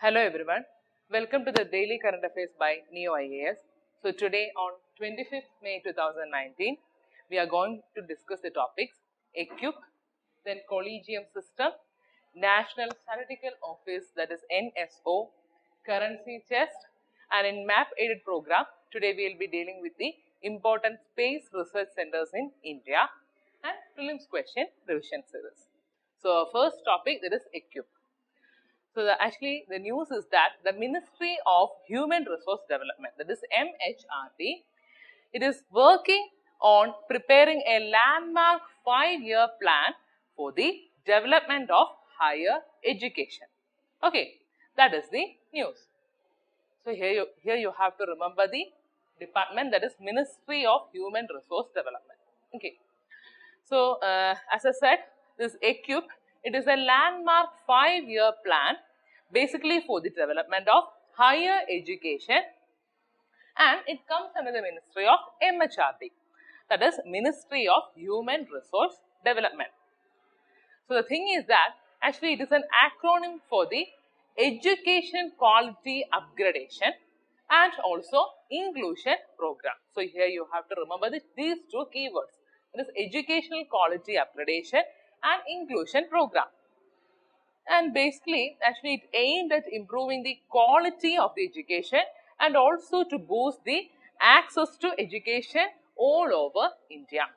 Hello everyone, welcome to the Daily Current Affairs by Ekam IAS. So today on 25th May 2019, we are going to discuss the topics Ekam, then Collegium System, National Statistical Office, that is NSO, Currency Chest, and in Map Aided Program, today we will be dealing with the important space research centers in India and Prelims question revision series. So our first topic, that is Ekam. So actually the news is that the Ministry of Human Resource Development, that is MHRD, it is working on preparing a landmark 5-year plan for the development of higher education. Okay, that is the news. So here you have to remember the department, that is Ministry of Human Resource Development. Okay. So as I said, this Ekam, it is a landmark 5-year plan basically for the development of higher education, and it comes under the Ministry of MHRD, that is Ministry of Human Resource Development. So the thing is that actually it is an acronym for the Education Quality Upgradation and also Inclusion Program. So here you have to remember these two keywords, that is Educational Quality Upgradation and Inclusion Program. And basically, actually it aimed at improving the quality of the education and also to boost the access to education all over India.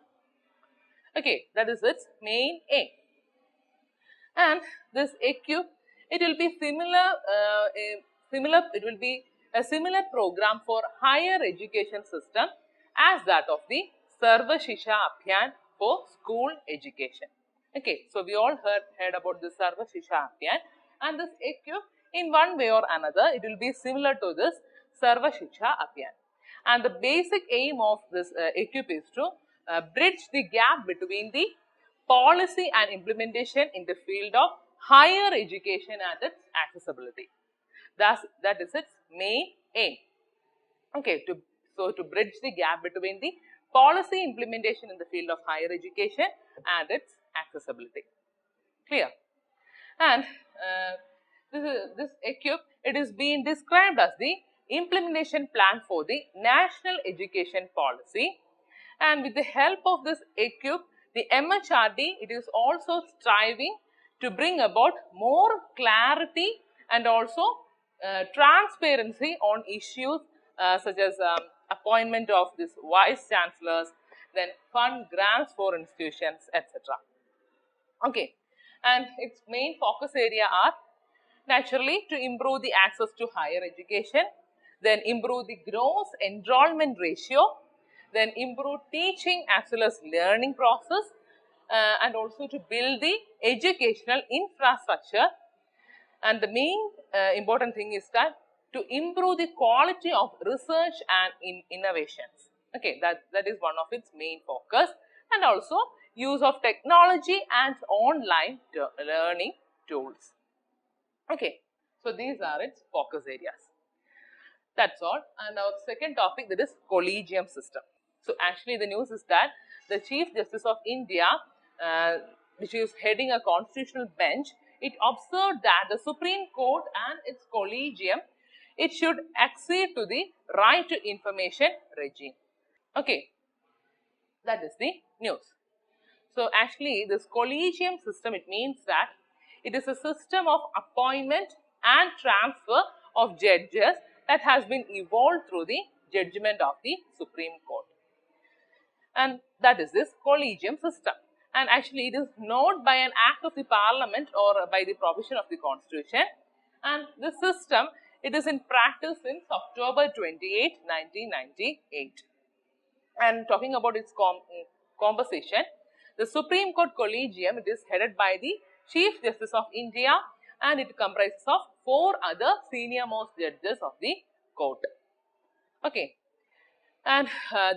Okay, that is its main aim. And this Ekam, it will be a similar program for higher education system as that of the Sarva Shiksha Abhiyan for school education. Okay, so we all heard about the Sarva Shiksha Abhiyan, and this Ekam, in one way or another, it will be similar to this Sarva Shiksha Abhiyan. And the basic aim of this Ekam is to bridge the gap between the policy and implementation in the field of higher education and its accessibility. That is its main aim. Okay, so to bridge the gap between the policy implementation in the field of higher education and its accessibility. Clear? And this Ekam, it is being described as the implementation plan for the national education policy, and with the help of this Ekam, the MHRD, it is also striving to bring about more clarity and also transparency on issues such as appointment of this vice chancellors, then fund grants for institutions, etc. Okay, and its main focus area are naturally to improve the access to higher education, then improve the gross enrollment ratio, then improve teaching as well as learning process, and also to build the educational infrastructure. And the main important thing is that to improve the quality of research and innovations. Okay, that is one of its main focus, and also use of technology and online learning tools. Okay, so these are its focus areas. That's all. And our second topic, that is Collegium System. So actually the news is that the Chief Justice of India, which is heading a constitutional bench, it observed that the Supreme Court and its Collegium, it should accede to the right to information regime. Okay, that is the news. So actually this Collegium System, it means that it is a system of appointment and transfer of judges that has been evolved through the judgment of the Supreme Court. And that is this Collegium System. And actually it is not by an act of the Parliament or by the provision of the Constitution. And this system, it is in practice since October 28, 1998. And talking about its composition, the Supreme Court Collegium, it is headed by the Chief Justice of India, and it comprises of 4 other senior most judges of the court. Okay. And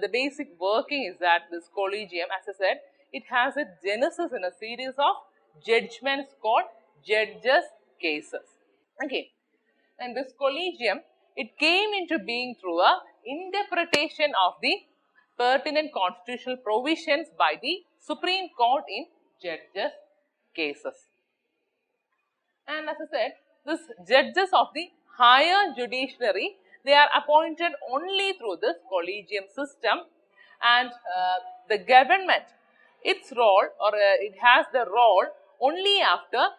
the basic working is that this Collegium, as I said, it has a genesis in a series of judgments called judges' cases. Okay. And this Collegium, it came into being through a interpretation of the pertinent constitutional provisions by the Supreme Court in judges' cases. And as I said, These judges of the higher judiciary, they are appointed only through this collegium system, and the government, its role, or it has the role only after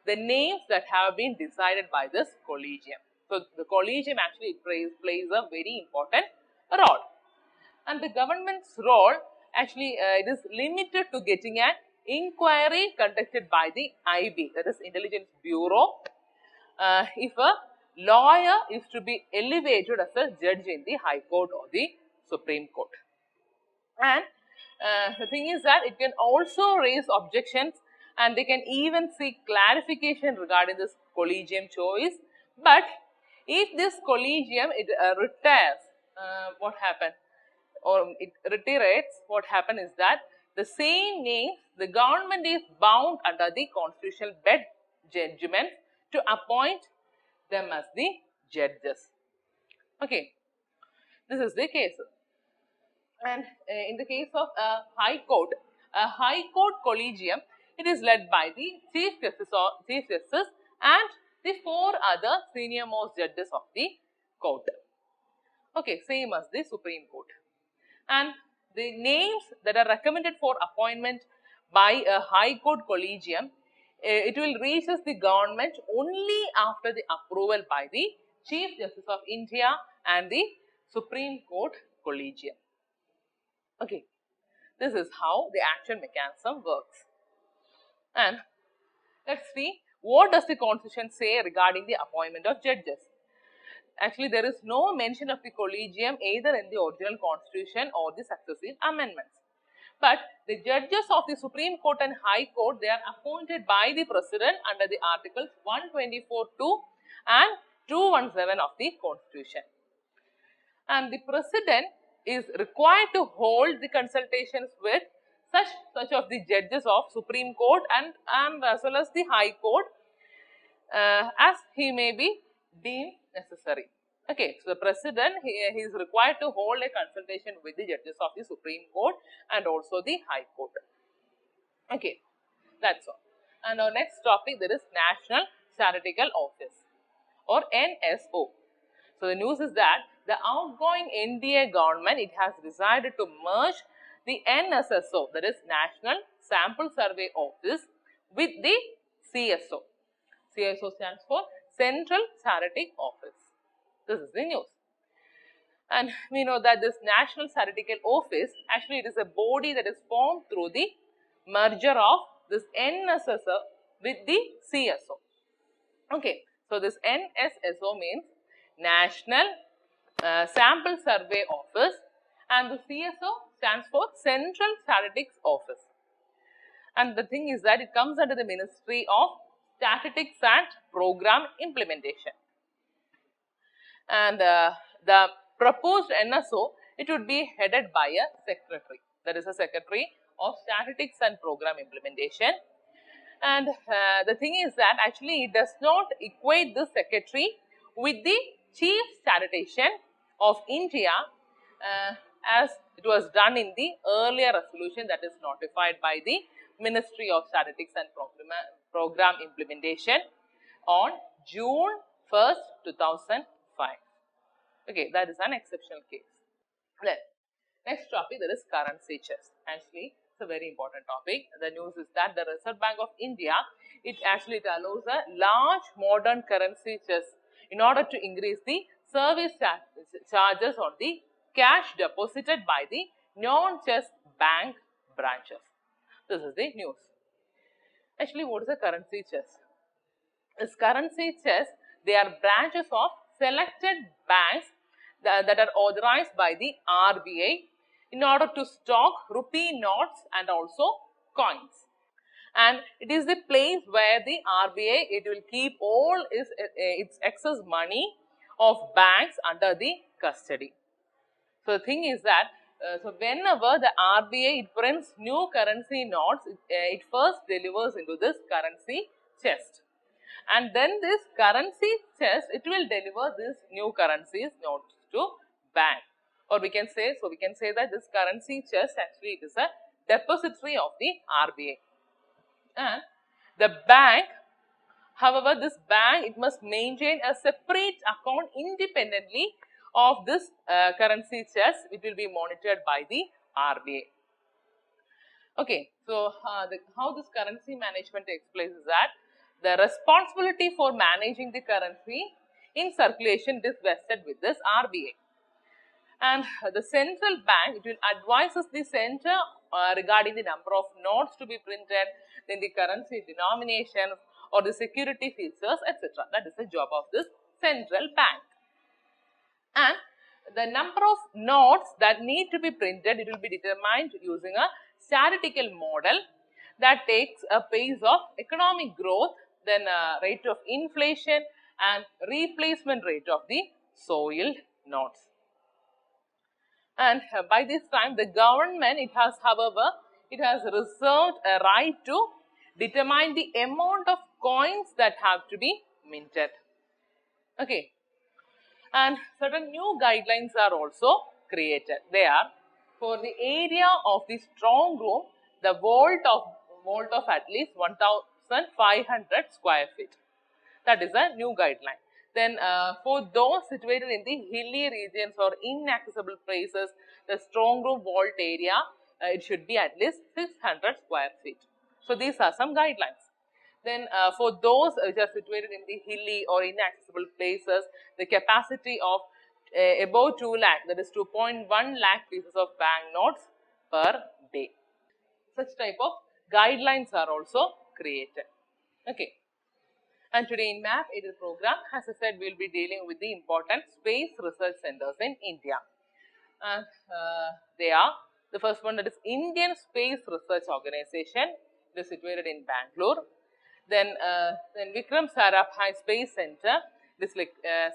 the names that have been decided by this collegium. So, the collegium actually plays a very important role. And the government's role actually it is limited to getting an inquiry conducted by the IB, that is Intelligence Bureau, if a lawyer is to be elevated as a judge in the High Court or the Supreme Court. And the thing is that it can also raise objections, and they can even seek clarification regarding this collegium choice. But if this collegium retires, what happens? Or it reiterates, what happens is that the same names, the government is bound under the constitutional bed judgment to appoint them as the judges. Okay, this is the case. And in the case of a high court collegium, it is led by the chief justice and the 4 other senior most judges of the court. Okay, same as the Supreme Court. And the names that are recommended for appointment by a high court collegium, it will reach the government only after the approval by the Chief Justice of India and the Supreme Court collegium. Okay, this is how the action mechanism works. And let's see, what does the constitution say regarding the appointment of judges? Actually, there is no mention of the collegium either in the original constitution or the successive amendments. But the judges of the Supreme Court and High Court, they are appointed by the President under the Articles 124(2) and 217 of the Constitution. And the President is required to hold the consultations with such of the judges of Supreme Court and as well as the High Court as he may be deemed necessary. Okay, so the President, he is required to hold a consultation with the judges of the Supreme Court and also the High Court. Okay, that's all. And our next topic, there is National Statistical Office or NSO. So the news is that the outgoing NDA government, it has decided to merge the NSSO, that is National Sample Survey Office, with the CSO. CSO stands for Central Statistic Office. This is the news. And we know that this National Statistical Office, actually it is a body that is formed through the merger of this NSSO with the CSO. Okay, so this NSSO means National Sample Survey Office, and the CSO stands for Central Statistics Office. And the thing is that it comes under the Ministry of Statistics and Program Implementation. And the proposed NSO, it would be headed by a secretary. That is a Secretary of Statistics and Program Implementation. And the thing is that actually it does not equate the secretary with the Chief Statistician of India as it was done in the earlier resolution that is notified by the Ministry of Statistics and Program Implementation on June 1st, 2005. Okay, that is an exceptional case. Then, next topic, there is currency chest. Actually, it's a very important topic. The news is that the Reserve Bank of India, it allows a large modern currency chest in order to increase the service charges on the cash deposited by the non-chest bank branches. This is the news. Actually, what is a currency chest? This currency chest, they are branches of selected banks that are authorized by the RBI in order to stock rupee notes and also coins. And it is the place where the RBI, it will keep all its excess money of banks under the custody. So the thing is that, so whenever the RBI it prints new currency notes, it first delivers into this currency chest. And then this currency chest, it will deliver this new currencies notes to bank. Or we can say, that this currency chest actually it is a depository of the RBI. And the bank However, this bank, it must maintain a separate account independently of this currency chest. It will be monitored by the RBI. Okay, so how this currency management takes place is that the responsibility for managing the currency in circulation is vested with this RBI. And the central bank, it will advises the center regarding the number of notes to be printed, then the currency denomination or the security features, etc. That is the job of this central bank. And the number of notes that need to be printed, it will be determined using a statistical model that takes a pace of economic growth, then rate of inflation and replacement rate of the soiled notes. And by this time, the government, it has reserved a right to determine the amount of coins that have to be minted. Okay. And certain new guidelines are also created. They are, for the area of the strong room, the vault of at least 1,500 square feet. That is a new guideline. Then for those situated in the hilly regions or inaccessible places, the strong room vault area, it should be at least 600 square feet. So these are some guidelines. Then for those which are situated in the hilly or inaccessible places, the capacity of above 2 lakh, that is 2.1 lakh pieces of banknotes per day. Such type of guidelines are also created. Okay. And today in MAP 80 program, as I said, we will be dealing with the important space research centers in India. And they are, the first one, that is Indian Space Research Organization. It is situated in Bangalore. Then Vikram Sarabhai Space Center. It is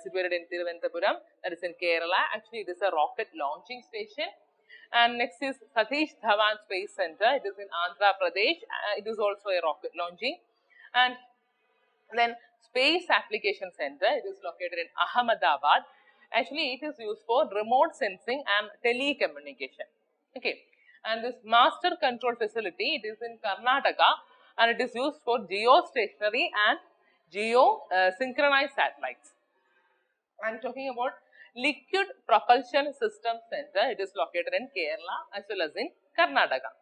situated in Thiruvananthapuram, that is in Kerala. Actually, it is a rocket launching station. And next is Satish Dhawan Space Center. It is in Andhra Pradesh. It is also a rocket launching. And then Space Application Center, it is located in Ahmedabad. Actually, it is used for remote sensing and telecommunication. Okay. And this Master Control Facility, it is in Karnataka, and it is used for geostationary and synchronized satellites. I am talking about Liquid Propulsion System Center. It is located in Kerala as well as in Karnataka.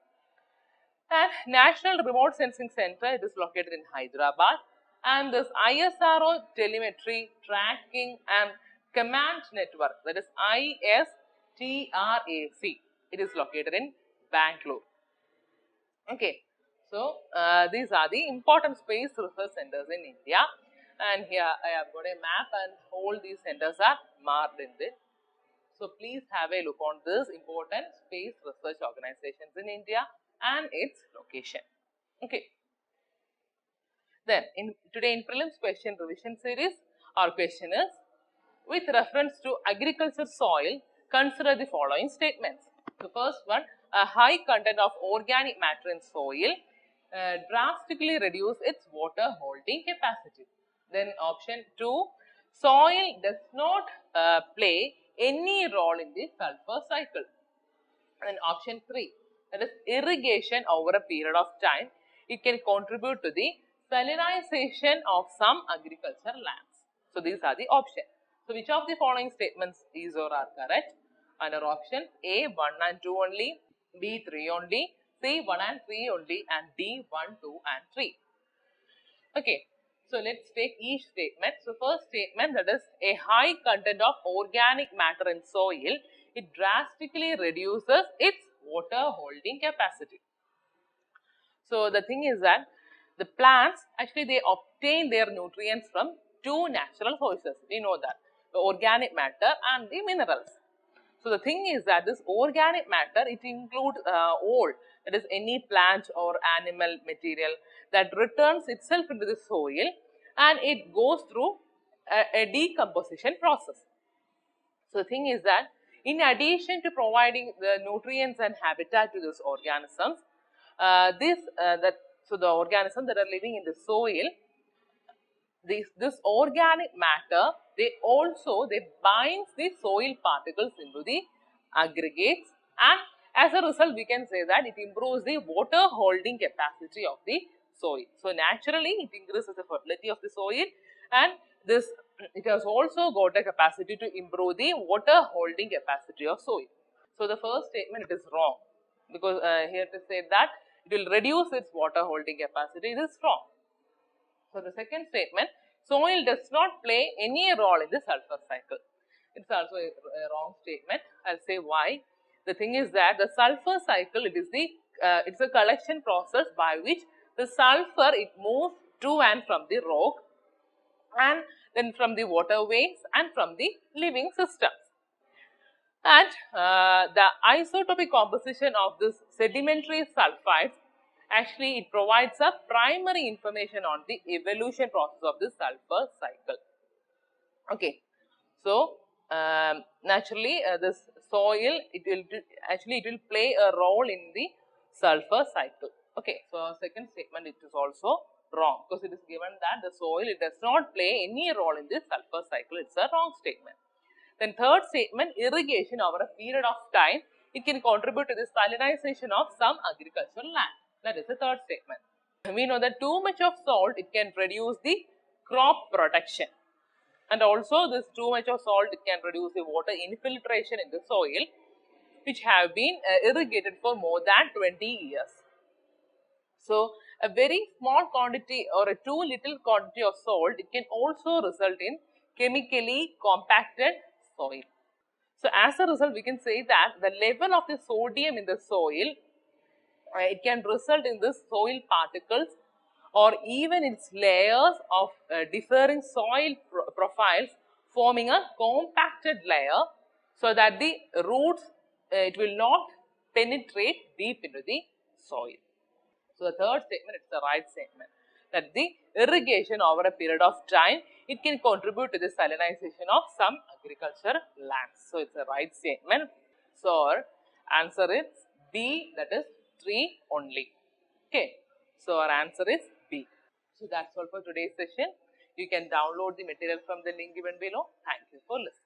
And National Remote Sensing Center, it is located in Hyderabad. And this ISRO Telemetry, Tracking and Command Network, that is ISTRAC, it is located in Bangalore. Okay. So, these are the important space research centers in India. And here I have got a map and all these centers are marked in this. So, please have a look on this important space research organizations in India and its location. Okay. Then, today in Prelims question revision series, our question is, with reference to agriculture soil, consider the following statements. The first one, a high content of organic matter in soil drastically reduce its water holding capacity. Then option 2, soil does not play any role in the sulfur cycle. And option 3, that is irrigation over a period of time, it can contribute to the salinization of some agricultural lands. So these are the options. So which of the following statements is or are correct? Under option A, 1 and 2 only, B, 3 only, C, 1 and 3 only, and D, 1, 2 and 3. Okay. So let's take each statement. So first statement, that is a high content of organic matter in soil, it drastically reduces its water holding capacity. So the thing is that the plants, actually they obtain their nutrients from two natural sources. We know that, the organic matter and the minerals. So the thing is that this organic matter, it includes all, that is any plant or animal material that returns itself into the soil and it goes through a decomposition process. So the thing is that in addition to providing the nutrients and habitat to these organisms, so the organisms that are living in the soil, this organic matter, they binds the soil particles into the aggregates, and as a result we can say that it improves the water holding capacity of the soil. So naturally it increases the fertility of the soil, and this it has also got a capacity to improve the water holding capacity of soil. So the first statement, it is wrong, because here it said that it will reduce its water holding capacity. It is wrong. So the second statement, soil does not play any role in the sulfur cycle. It's also a wrong statement. I'll say why. The thing is that the sulfur cycle, it's a collection process by which the sulfur, it moves to and from the rock, and then from the waterways and from the living systems. And the isotopic composition of this sedimentary sulfides, actually it provides a primary information on the evolution process of the sulfur cycle. Okay, so naturally this soil, it will play a role in the sulfur cycle. Okay, so second statement, it is also wrong, because it is given that the soil, it does not play any role in the sulfur cycle. It's a wrong statement. Then third statement, irrigation over a period of time, it can contribute to the salinization of some agricultural land. That is the third statement. We know that too much of salt, it can reduce the crop production. And also this too much of salt, it can reduce the water infiltration in the soil, which have been irrigated for more than 20 years. So a very small quantity or a too little quantity of salt, it can also result in chemically compacted soil. So as a result, we can say that the level of the sodium in the soil, it can result in the soil particles or even its layers of differing soil profiles forming a compacted layer, so that the roots, it will not penetrate deep into the soil. So the third statement, it's the right statement, that the irrigation over a period of time, it can contribute to the salinization of some agriculture lands. So it's a right statement. So our answer is B, that is 3 only. Okay. So our answer is B. So that's all for today's session. You can download the material from the link given below. Thank you for listening.